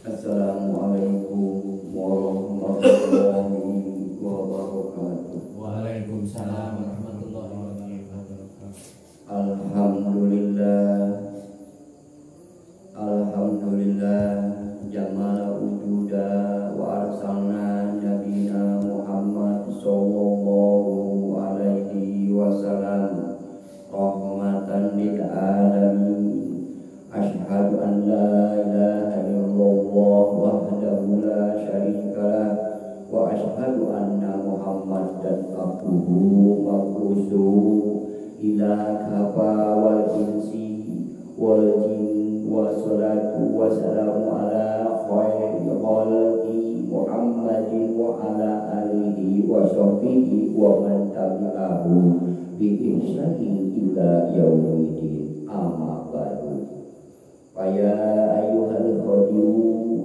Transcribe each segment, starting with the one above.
Assalamualaikum warahmatullahi wabarakatuh. Waalaikumsalam warahmatullahi wabarakatuh. Alhamdulillah jamala wujuda wa arsalna nabiyana Muhammad sallallahu alaihi wasallam rahmatan lil alamin. Asyhadu an la ilaha illallah wahdahu la syarikalah wa asyhadu anna Muhammadan abduhu wa rasuluh ila kafa wal insi wal jin wa salatu wa salamu ala khairi khalqi Muhammadin wa ala alihi wa sahbihi wa man tabi'ahu bi ihsanin ila yaumil amma ba'du. Ya ayyuhal khadirun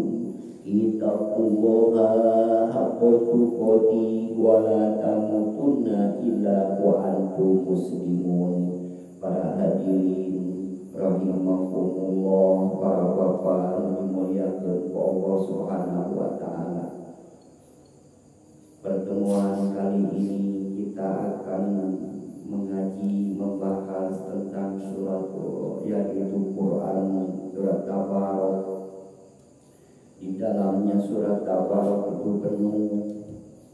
ittaqullaha haqqa tuqatih wa la tamutunna illa wa antum muslimun. Para hadirin rahimakumullah, para bapak dimuliakan Allah Subhanahu wa taala. Pertemuan kali ini kita akan mengaji membahas tentang surat yaitu Quran surat Tabarak. Di dalamnya surat Tabarak itu penuh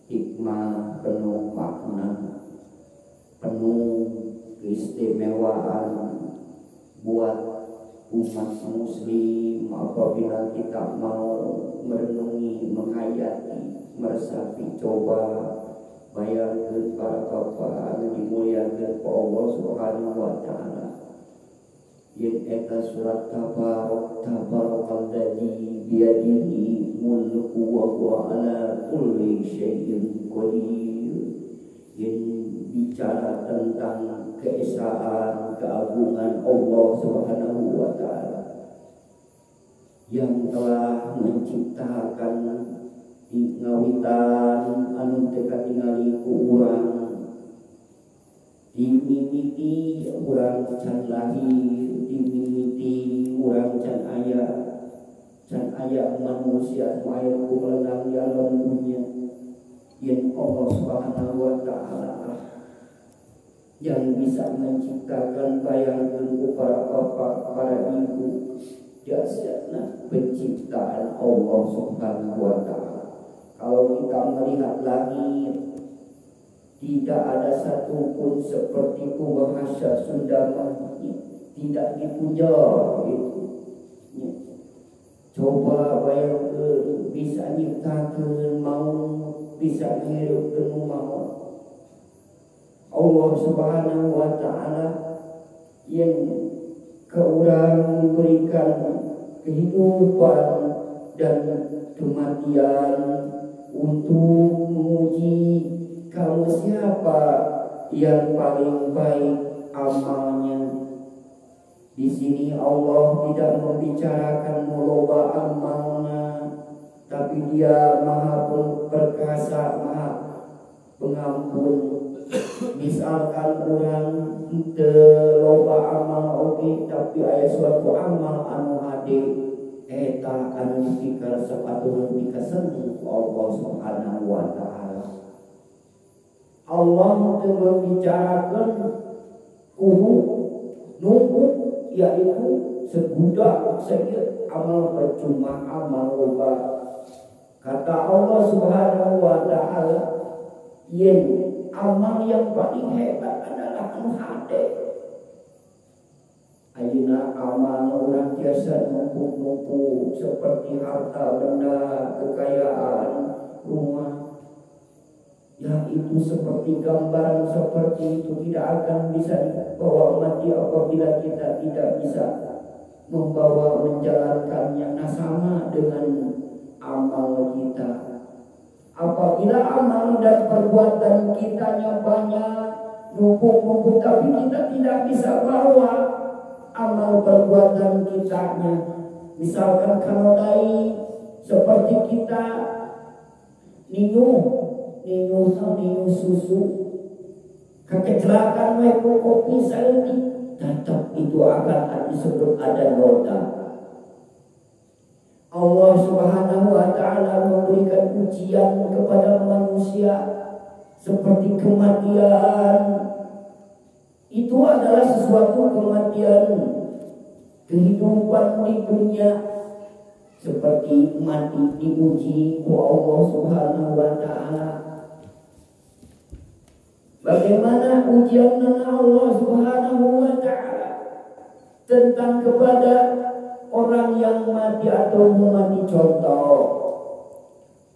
hikmah, penuh makna, penuh keistimewaan buat umat muslim apabila kita mau merenungi, menghayati, meresapi, coba bayangkan para bapak dimuliakan Allah Subhanahu wa taala. Yang eta surat Tabarak, tabarakalladzii biyadihi mulku wa huwa ala kulli syai'in qadir. Yang bicara tentang keesaan, keagungan Allah Subhanahu wa taala yang telah menciptakan ngawitan anu teu katingali ku urang, dimimiti urang can lahir, dimimiti urang can aya manusia anu aya kumelenang di alam dunia. Yang Allah Subhanahu wa taala yang bisa menciptakan, bayangkan ku para bapak, para ibu, jasana penciptaan Allah Subhanahu wa taala. Kalau kita melihat langit, tidak ada satupun seperti bahasa Sunda tidak dipuja itu. Coba bayangkan bisa nyiptakan mau, bisa menghidupkan mau. Allah Subhanahu wa taala yang keurang memberikan kehidupan dan kematian untuk menguji kamu siapa yang paling baik amalnya. Di sini Allah tidak membicarakan loba amalnya, tapi Dia Maha Perkasa, Maha Pengampun. Misalkan orang loba amal oke, tapi aya suatu amal anu hade eta anu dikal sepatu dikasen Allah Subhanahu wa taala. Allah teu membicarakan kuhu nunggu yaitu sebudak saja amal percuma, amal loba. Kata Allah Subhanahu wa taala, yen amal yang paling hebat adalah anu hade. Ayeuna amal orang biasa numpuk-numpuk seperti harta benda, kekayaan, rumah. Yang itu seperti gambaran seperti itu tidak akan bisa dibawa mati apabila kita tidak bisa membawa menjalankannya. Nah, sama dengan amal kita. Apabila amal dan perbuatan kitanya banyak, numpuk-numpuk, tapi kita tidak bisa bawa amal perbuatan kitanya. Misalkan kalau dai seperti kita ninyu susu, kecelakaan mereka kopi saeutik, tetap itu akan disebut ada noda. Allah Subhanahu ujian kepada manusia seperti kematian. Itu adalah sesuatu kematian. Kehidupan di dunia seperti mati diuji oleh Allah Subhanahu wa taala. Bagaimana ujian Allah Subhanahu wa taala tentang kepada orang yang mati atau mati. Contoh,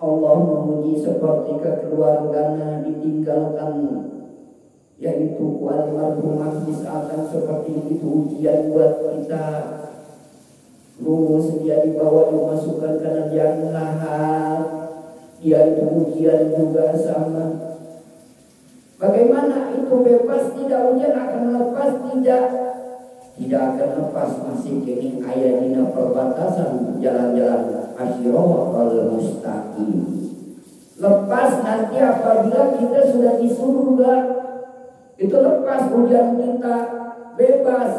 Allah menguji seperti kekeluargaan ditinggalkan, yaitu almarhumah, misalkan seperti itu ujian buat kita. Lulus dia dibawa dimasukkan ke liang lahat, dia itu ujian juga sama. Bagaimana itu bebas tidak ujian akan lepas? Tidak akan lepas, masih kini ayat dina perbatasan jalan-jalan asyiratal mustaqim. Lepas nanti apabila kita sudah di surga, itu lepas ujian kita, bebas.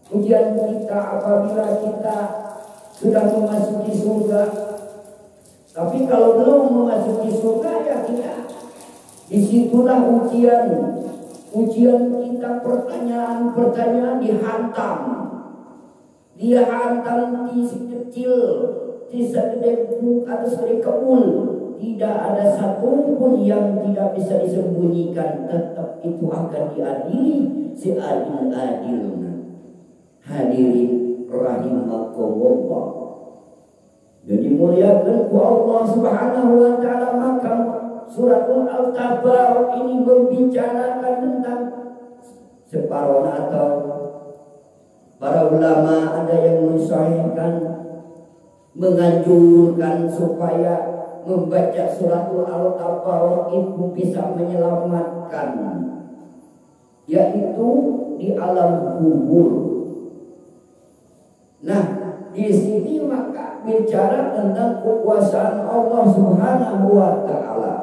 Ujian kita apabila kita sudah memasuki surga. Tapi kalau belum memasuki surga, ya kita disitulah ujian kita, pertanyaan dihantam. Dia hantam di kecil, di segede buk atau segede kebun. Tidak ada satupun yang tidak bisa disembunyikan. Tetap itu akan diadili seadil-adilnya. Hadirin rahimakumullah. Jadi muliakan ku Allah Subhanahu wa taala. Maka suratul Al-Tabarok ini membicarakan tentang separuh, atau para ulama ada yang mensahihkan, menganjurkan supaya membaca suratul Al-Tabarok itu bisa menyelamatkan, yaitu di alam kubur. Nah, di sini maka bicara tentang kekuasaan Allah Subhanahu wa taala.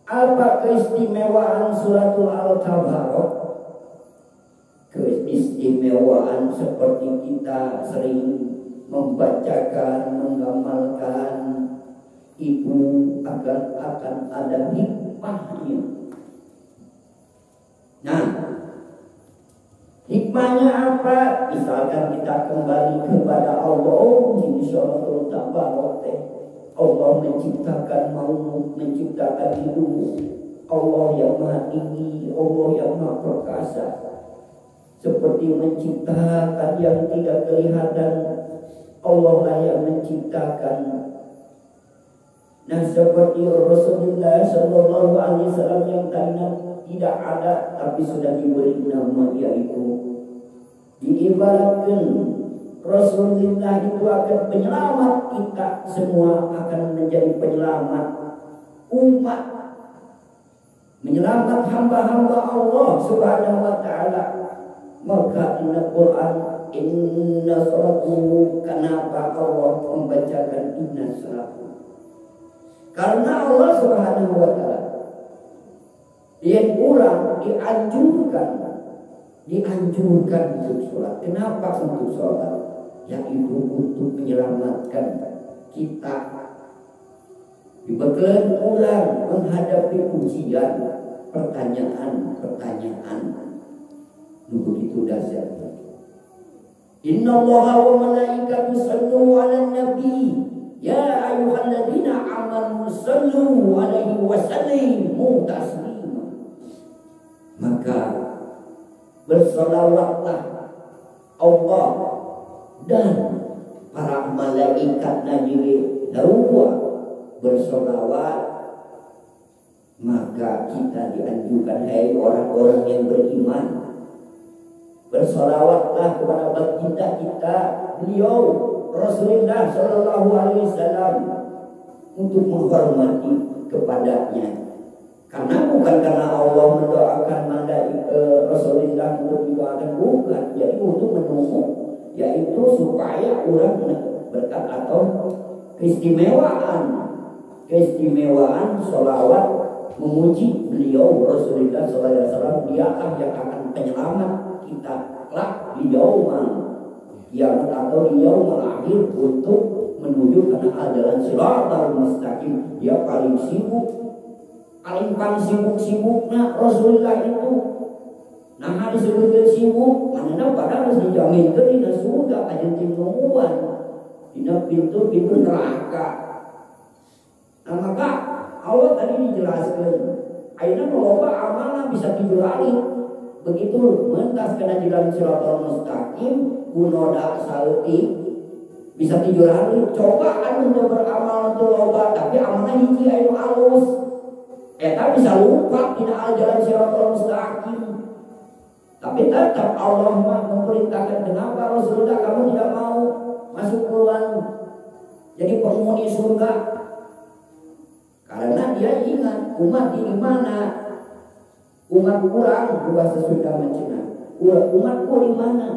Apa keistimewaan suratul Al-Tabarok? Keistimewaan seperti kita sering membacakan, mengamalkan, itu akan ada hikmahnya. Nah, hikmahnya apa? Misalkan kita kembali kepada Allah, ini suratul Tabarok Allah menciptakan maut, menciptakan hidup. Allah yang maha tinggi, Allah yang maha perkasa. Seperti menciptakan yang tidak kelihatan, Allah lah yang menciptakan. Nah, seperti Rasulullah Sallallahu Alaihi Wasallam yang tadinya tidak ada, tapi sudah diberi nama, yaitu diibaratkan Rasulullah itu akan penyelamat kita semua, akan menjadi penyelamat umat, menyelamat hamba-hamba Allah Subhanahu wa taala. Maka inna Quran inna suratuhu, kenapa Allah membacakan inna suratuhu? Karena Allah Subhanahu wa taala yang kurang dianjurkan untuk sholat. Kenapa untuk sholat? Yaitu untuk menyelamatkan kita dibekali ulang menghadapi ujian, pertanyaan. Begitu dahsyat. Inna Allaha wa malaikatahu yusholluna 'alan nabi ya ayyuhalladzina amanu shallu 'alaihi wa sallimu taslima. Maka bersolawatlah Allah dan para malaikat najib darwa bersolawat. Maka kita dianjurkan, hai orang-orang yang beriman, bersolawatlah kepada baginda kita, beliau Rasulullah Sallallahu Alaihi Wasallam, untuk menghormati kepadanya. Karena bukan karena Allah mendoakan Rasulullah untuk didoakan, bukan, yaitu untuk mendukung, yaitu supaya orang berkat atau keistimewaan sholawat memuji beliau Rasulullah SAW. Dialah yang akan penyelamat kita kelak di yaumul kiamat atau di yaumul akhir, untuk menuju karena jalan siratal mustaqim. Dia paling sibuk, paling sibuk-sibuknya Rasulullah itu. Nah disebutkan sibuk, mana pada harus dijaminkan di surga aja timuan, di pintu neraka. Nah maka Allah tadi dijelaskan, akhirnya loba amalnya bisa dijualin. Begitu mentas kena jalan siratal mustaqim, kunoda sauti bisa dijualin. Coba anu untuk beramal untuk loba, tapi amalnya hiji anu alus. Eta bisa lupa tidak jalan siratal mustaqim. Tapi tetap Allah memerintahkan, kenapa Rasulullah kamu tidak mau masuk keluar jadi penghuni surga? Karena dia ingat umat di mana, umat kurang bahasa Sunda mencina, umatku di mana?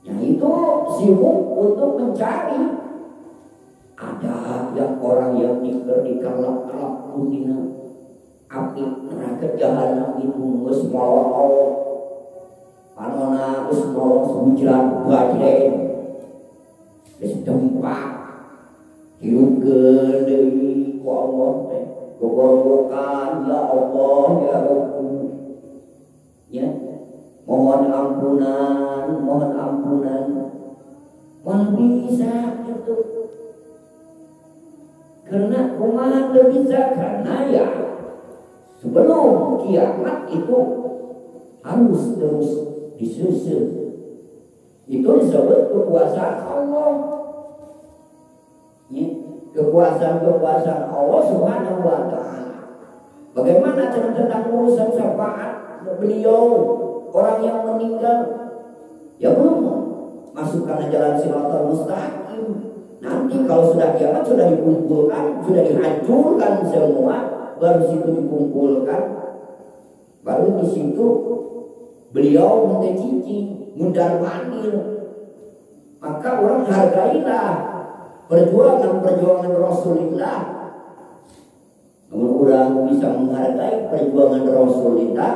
Yang itu sibuk untuk mencari. Ada yang orang yang dikerlap-kerlap kutina api neraka jahanam itu geus molor panona geus molor sebujiran bajren geus dempak hirukeun deui ku Allah teh gogorokan ya Allah ya Rabb ya mohon ampunan mohon bisa gitu karena kumaha teu bisa karena ya sebelum kiamat itu harus terus disusun. Itu disebut kekuasaan Allah. Ya, kekuasaan Allah Subhanahu wa ta'ala. Bagaimana tentang urusan syafaat beliau orang yang meninggal? Ya belum masukkan jalan siratal mustaqim. Nanti kalau sudah kiamat sudah dikumpulkan, sudah dihancurkan semua, baru situ dikumpulkan, baru di situ beliau mencuci, mundar mandir. Maka orang hargailah perjuangan Rasulullah. Namun orang bisa menghargai perjuangan Rasulullah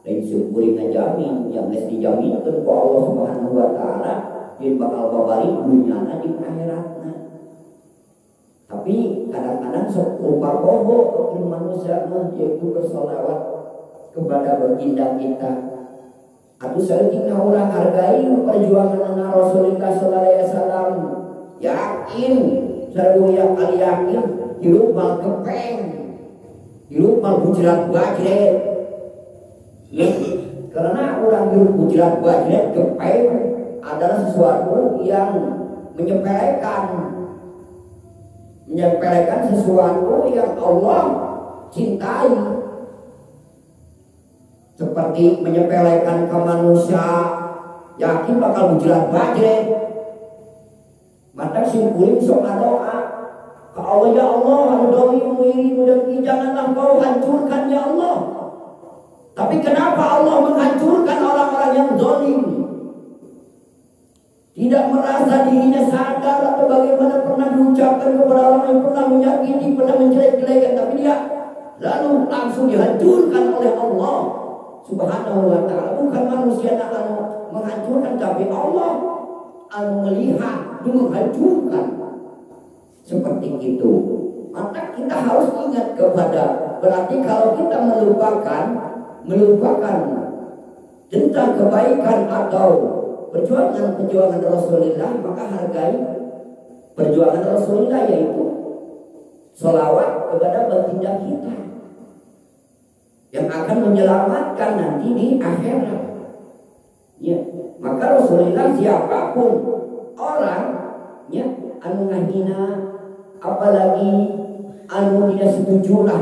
dan syukuri ngajamin yang mesti dijaminkan ke Allah Subhanahu wa ta'ala dia bakal babari dunyana di akhiratna. Tapi kadang-kadang serupa bohong ke manusia yaitu bersolawat kepada baginda kita. Atau seringnya orang hargai perjuangan Rasulullah sallallahu alaihi wasallam. Yakin, sareng yang kali yakin hirup mal kepeng, hirup mal bujrat bajret. Karena orang hirup bujrat bajret kepeng adalah sesuatu yang menyepelekan sesuatu yang Allah cintai, seperti menyepelekan ke manusia yakin bakal bujrat bajret. Maka simpulin soal doa ke Allah, ya Allah al-Dawim janganlah kau hancurkan ya Allah. Tapi kenapa Allah menghancurkan orang-orang yang zalim? Tidak merasa dirinya sadar atau bagaimana pernah diucapkan kepada orang yang pernah menyakiti, pernah menjelek-jelekan, tapi dia lalu langsung dihancurkan oleh Allah Subhanahu wa ta'ala. Bukan manusia yang akan menghancurkan, tapi Allah akan melihat dan menghancurkan. Seperti itu. Maka kita harus ingat kepada, berarti kalau kita melupakan tentang kebaikan atau perjuangan Rasulullah, maka hargai perjuangan Rasulullah, yaitu sholawat kepada baginda kita yang akan menyelamatkan nanti di akhirat. Ya, maka Rasulullah siapapun orang ya anu ngahina apalagi anu tidak setuju lah,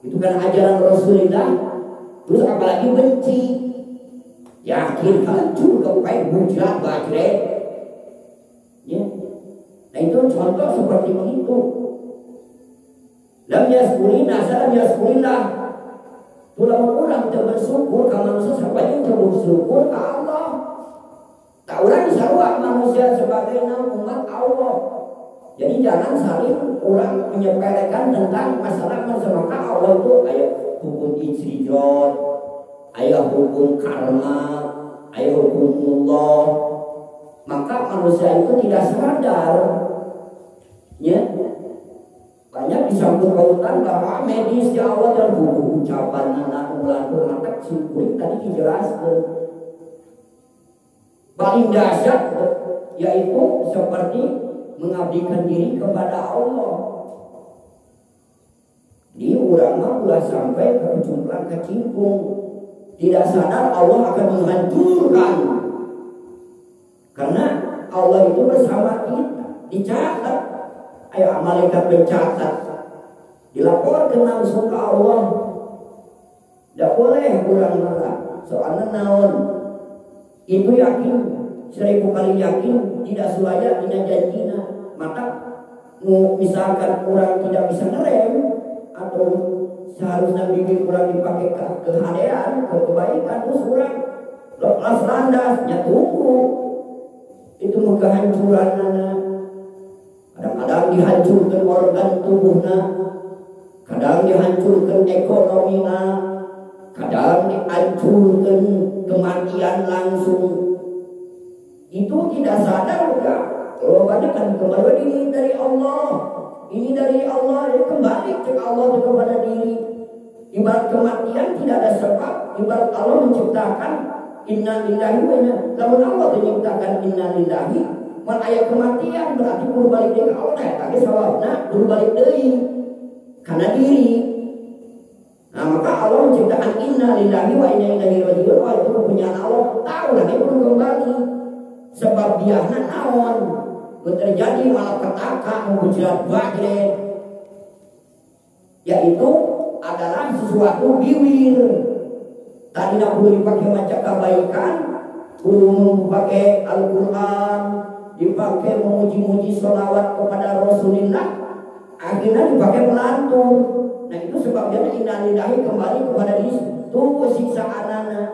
itu kan ajaran Rasulullah, terus apalagi benci, yakin hancur kepai bujrat bajret. Ya. Nah itu contoh seperti itu. Lam yaskurina salam yaskurillah. Tulang orang bersyukur ke manusia sebagai bersyukur ke Allah. Tak orang disarua manusia sebagai umat Allah. Jadi jangan saling orang menyepelekan tentang masalah maka Allah itu ayat hukum ijrijat, ayat hukum karma, ayat hukum Allah. Maka manusia itu tidak sadar, ya. Banyak disambut pautan bahwa medis di awal dan buku ucapan anak ulang mata simpul tadi dijelaskan. Paling dahsyat yaitu seperti mengabdikan diri kepada Allah. Di urang ulah sampai ke jumlah kecimpung, tidak sadar Allah akan menghancurkan. Karena Allah itu bersama kita, dicatat. Ayo malaikat pencatat, dilaporkan langsung ke Allah. Tidak boleh kurang marah. Soalnya naon itu yakin 1000 kali yakin tidak sulaya dengan janjina. Maka misalkan orang tidak bisa ngerem atau seharusnya bibir orang dipakai ke kehadean, ke kebaikan, terus orang lepas landasnya tunggu itu kehancuran anak. Kadang-kadang dihancurkan organ tubuhnya, kadang dihancurkan ekonominya, kadang dihancurkan kematian langsung. Itu tidak sadar enggak? Kalau banyak kan kembali ini dari Allah, ini dari Allah, ya kembali ke Allah kepada diri. Ibarat kematian tidak ada sebab, ibarat Allah menciptakan inna lillahi wa inna, namun Allah menciptakan inna lillahi. Mun aya kematian berarti kudu balik deui ka Allah eta ge sababna kudu balik deui kana diri. Nah, maka Allah menciptakan inna lillahi wa inna ilaihi raji'un. Itu kepunyaan Allah, tahu lah dia kudu kembali. Sebab biahna naon? Mun terjadi malapetaka mujizat badre, yaitu adalah sesuatu biwir. Tadi nak kudu dipakai maca kebaikan, kudu pakai Al-Qur'an, dipakai memuji-muji sholawat kepada Rasulullah, akhirnya dipakai melantur. Nah itu sebabnya inna lillahi kembali kepada diri, tunggu siksaan anak.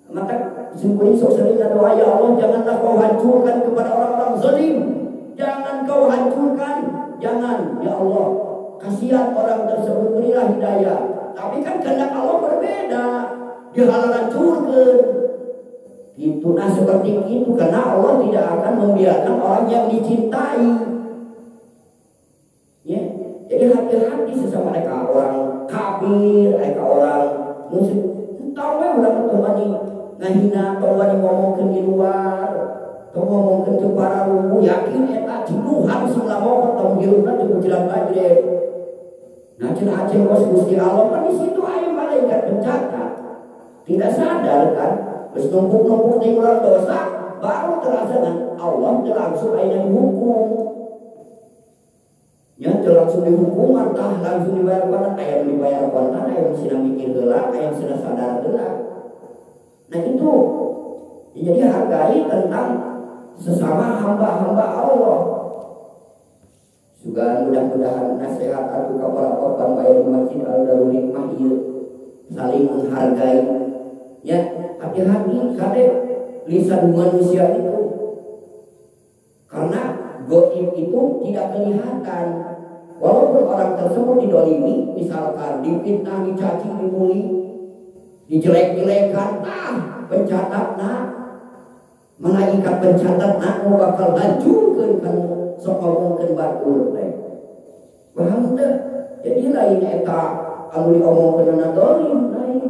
Maka simpulin sering doa, ya Allah janganlah kau hancurkan kepada orang-orang zalim, jangan kau hancurkan, jangan ya Allah, kasihan orang tersebut, berilah hidayah. Tapi kan kehendak Allah berbeda, dihalang hancurkan. Itu nah seperti itu karena Allah tidak akan membiarkan orang yang dicintai. Ya, jadi hati-hati sesama mereka orang kafir, mereka orang musyrik. Tahu ya udah ketemu ngahina, tahu ngomongin di luar, tahu ngomongin ke para rumu, yakin eta cinuhan selama ketemu di rumah cukup jalan bajre. Nah cina aceh bos Gusti Allah kan di situ ayam malaikat pencatat, tidak sadar kan. Terus numpuk-numpuk di ulang dosa, baru terasa kan Allah langsung ayat hukum. Ya langsung dihukum, entah langsung dibayar pada ayat dibayar kontan, ayat sudah mikir gelap, ayat sudah sadar gelap. Nah itu, jadi hargai tentang sesama hamba-hamba Allah. Juga mudah-mudahan nasihat aku kepada korban bayar masjid Al-Darul Hikmah saling menghargai. Ya, hati-hati karena lisan manusia itu, karena goib itu tidak kelihatan. Walaupun orang tersebut didolimi, misalkan difitnah, dicaci, dibully, dijelek-jelekan, pencatat malaikat pencatat bakal hancurkan kan sok ngomongkeun batur teh. Paham teh? Jadi lain eta anu diomongkeun dolim lain.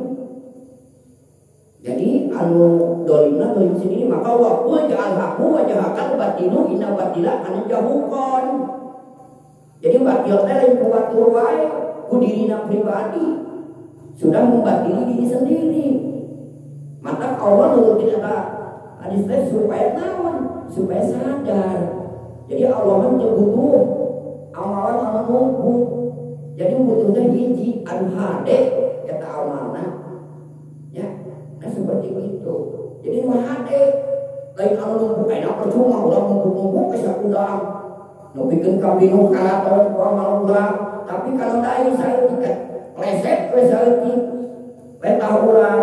Jadi anu dolimna dolim sendiri, maka waktu ja'al haqqu wa jahakal batilu inna batila kana jahukon. Jadi batil teh lain ku batur wae, ku dirina pribadi sudah membatili diri sendiri. Maka Allah nurutin eta hadis teh supaya naon? Supaya sadar. Jadi Allah mah butuh amalan anu numpuk. Jadi butuhnya hiji anu hade eta amalna. Ya. Nah seperti itu. Jadi wahade lain anu numpuk enak percuma ulah numpuk-numpuk geus sakudaang. Nu pikeun kabingung kalaton ku amal ulah, tapi kalau dai saeutik leset we saeutik. We tahu urang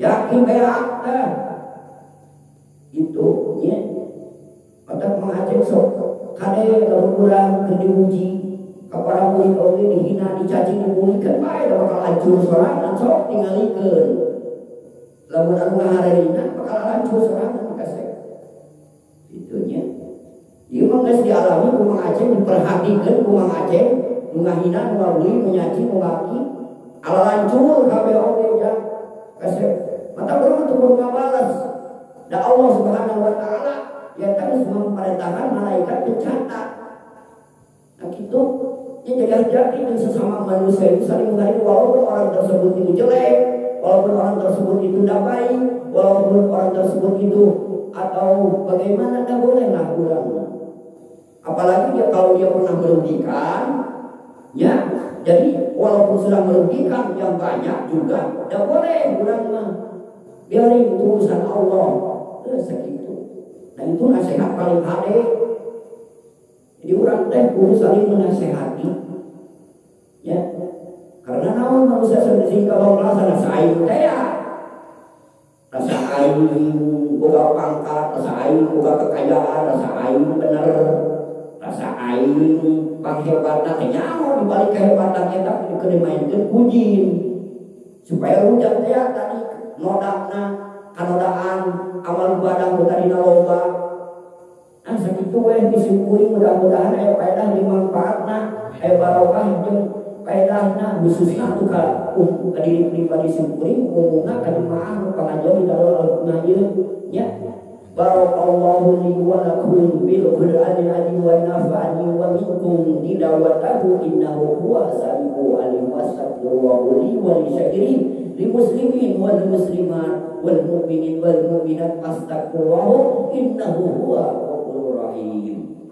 yakin beak itu nya. Maka mengajak sok kade lamun urang keur diuji kepada murid oge dihina, dicaci, dibully kan bae bakal hancur sorangan sok tingalikeun. Lamun anu ngahareureuna bakal hancur sorangan maka saya. geus dialami ku Mang Aceh, diperhatikeun ku Mang Aceh, nu ngahina, nu ngabuli, nu nyaci, nu ngaki, ala lancur kabeh oge ja. Kasih mata urang teu kudu ngabalas. Da Allah Subhanahu wa taala ya terus memerintahkan malaikat mencatat. Nah gitu, ya jadi hati-hati dengan sesama manusia itu saling menghargai walaupun orang tersebut itu jelek, walaupun orang tersebut itu tidak baik, walaupun orang tersebut itu atau bagaimana, tak boleh lah kurang. Apalagi dia kalau dia pernah merugikan, ya. Jadi walaupun sudah merugikan yang banyak juga, tidak boleh kurang mah. Biarin itu urusan Allah. Segitu. Dan itu nasihat paling hade. Jadi orang teh kudu saling menasehati. Ya. Karena naon manusia sendiri kalau merasa rasa aing teh ya. Rasa aing boga pangkat, rasa aing boga kekayaan, rasa aing bener, rasa aing panghebatna teh nyaho dibalik kehebatan eta kudu dimainkeun pujin. Supaya rujak teh tadi nodakna kanodaan amal ibadah tadi loba. Nah sakitu we disyukuri mudah-mudahan aya faedah di manfaatna, aya barokah jeung faedahna khususna tu ka diri pribadi syukuri umumna ka jemaah pengajian di Darul Al-Qur'an nya. Barakallahu li wa lakum bil Qur'anil azim wa nafa'ani wa minkum tilawatahu innahu huwa sami'ul alim wastaghfiruhu li wa li syakirin li muslimin wal muslimat wal mu'minin wal mu'minat astaghfirullah innahu huwa ghafurur rahim.